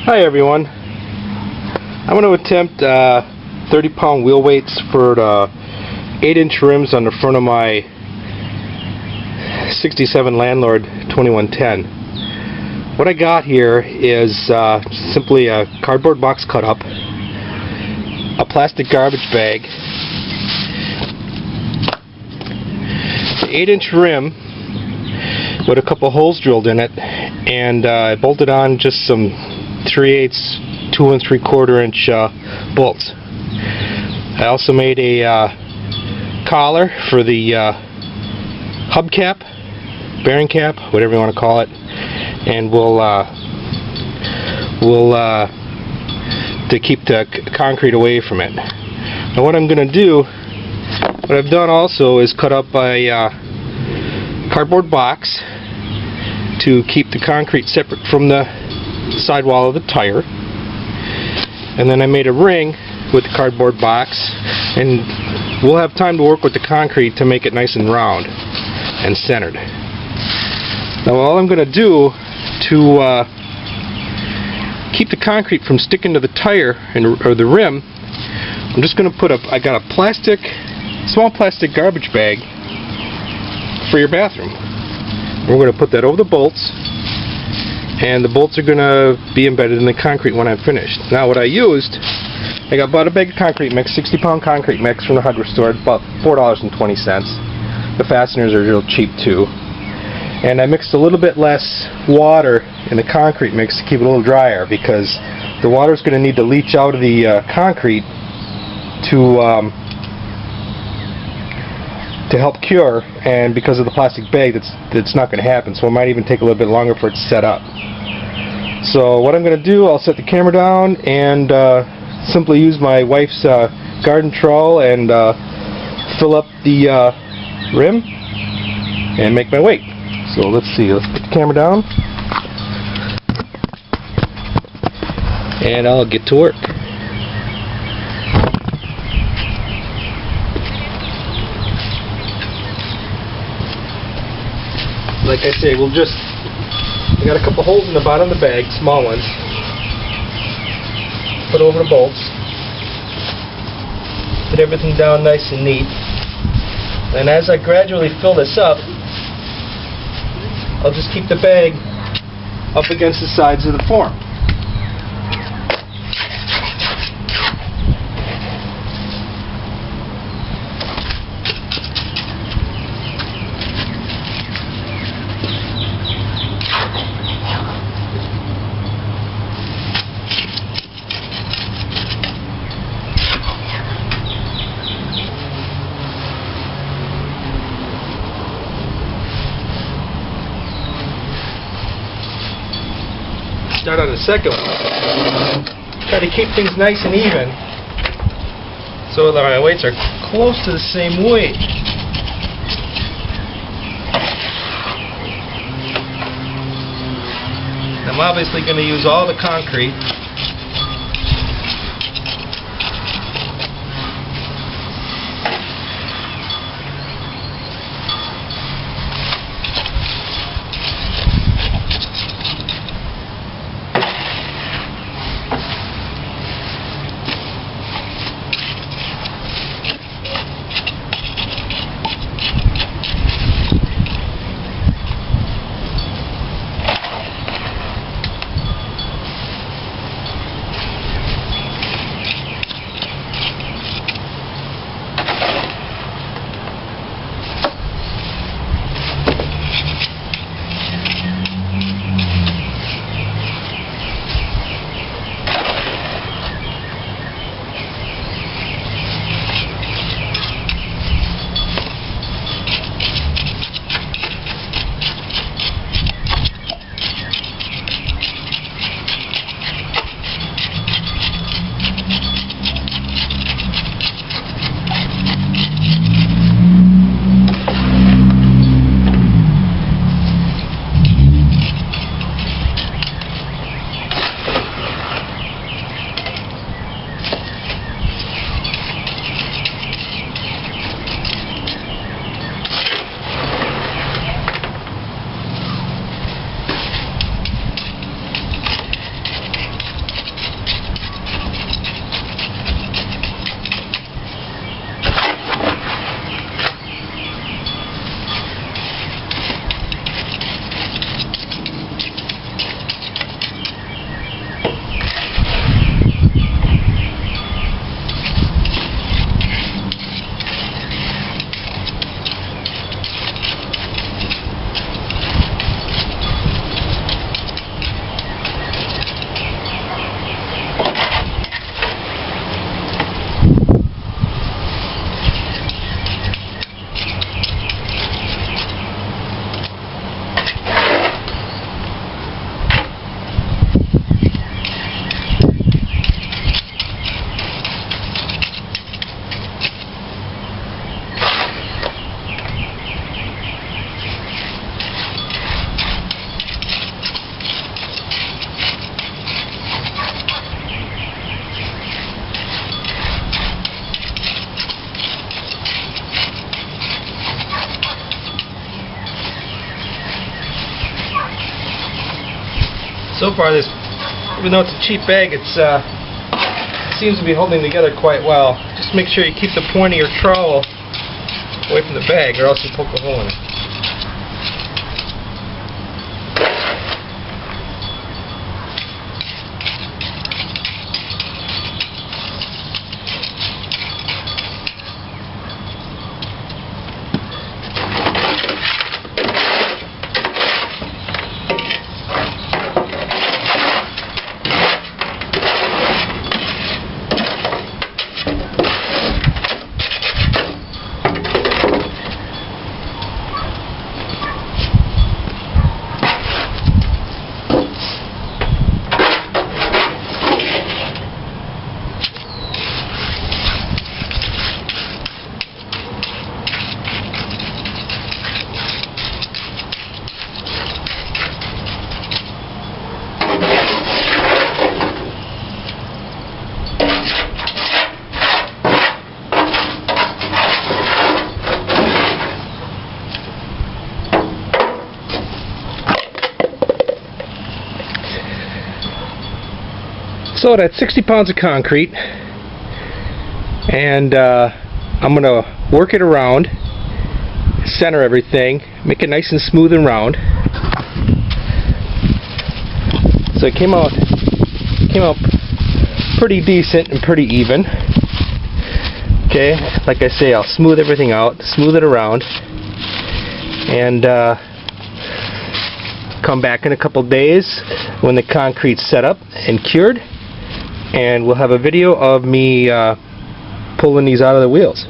Hi everyone. I'm going to attempt 30-pound wheel weights for the 8-inch rims on the front of my 67 Landlord 2110. What I got here is simply a cardboard box cut up, a plastic garbage bag, the 8-inch rim with a couple holes drilled in it, and I bolted on just some 3/8, 2 3/4 inch bolts. I also made a collar for the hubcap, bearing cap, whatever you want to call it, and we'll to keep the concrete away from it. Now what I'm going to do, what I've done also is cut up a cardboard box to keep the concrete separate from the sidewall of the tire, and then I made a ring with the cardboard box, and we'll have time to work with the concrete to make it nice and round and centered. Now all I'm going to do to keep the concrete from sticking to the tire or the rim, I'm just going to put I got a small plastic garbage bag for your bathroom. We're going to put that over the bolts, and the bolts are going to be embedded in the concrete when I'm finished. Now what I used, I bought a bag of concrete mix, 60-pound concrete mix from the hardware store, about $4.20. The fasteners are real cheap too. And I mixed a little bit less water in the concrete mix to keep it a little drier, because the water is going to need to leach out of the concrete to help cure, and because of the plastic bag, that's not going to happen, so it might even take a little bit longer for it to set up. So what I'm going to do, I'll set the camera down and simply use my wife's garden trowel and fill up the rim and make my weight. So let's see, let's put the camera down and I'll get to work. Like I say, I got a couple holes in the bottom of the bag, small ones. Put over the bolts. Put everything down nice and neat. And as I gradually fill this up, I'll just keep the bag up against the sides of the form. Start on the second one. Try to keep things nice and even so that my weights are close to the same weight. I'm obviously going to use all the concrete. So far, this, even though it's a cheap bag, it seems to be holding together quite well. Just make sure you keep the point of your trowel away from the bag, or else you poke a hole in it. So that's 60 pounds of concrete, and I'm going to work it around, center everything, make it nice and smooth and round. So it came out pretty decent and pretty even. Okay, like I say, I'll smooth everything out, smooth it around, and come back in a couple days when the concrete's set up and cured, and we'll have a video of me pulling these out of the wheels.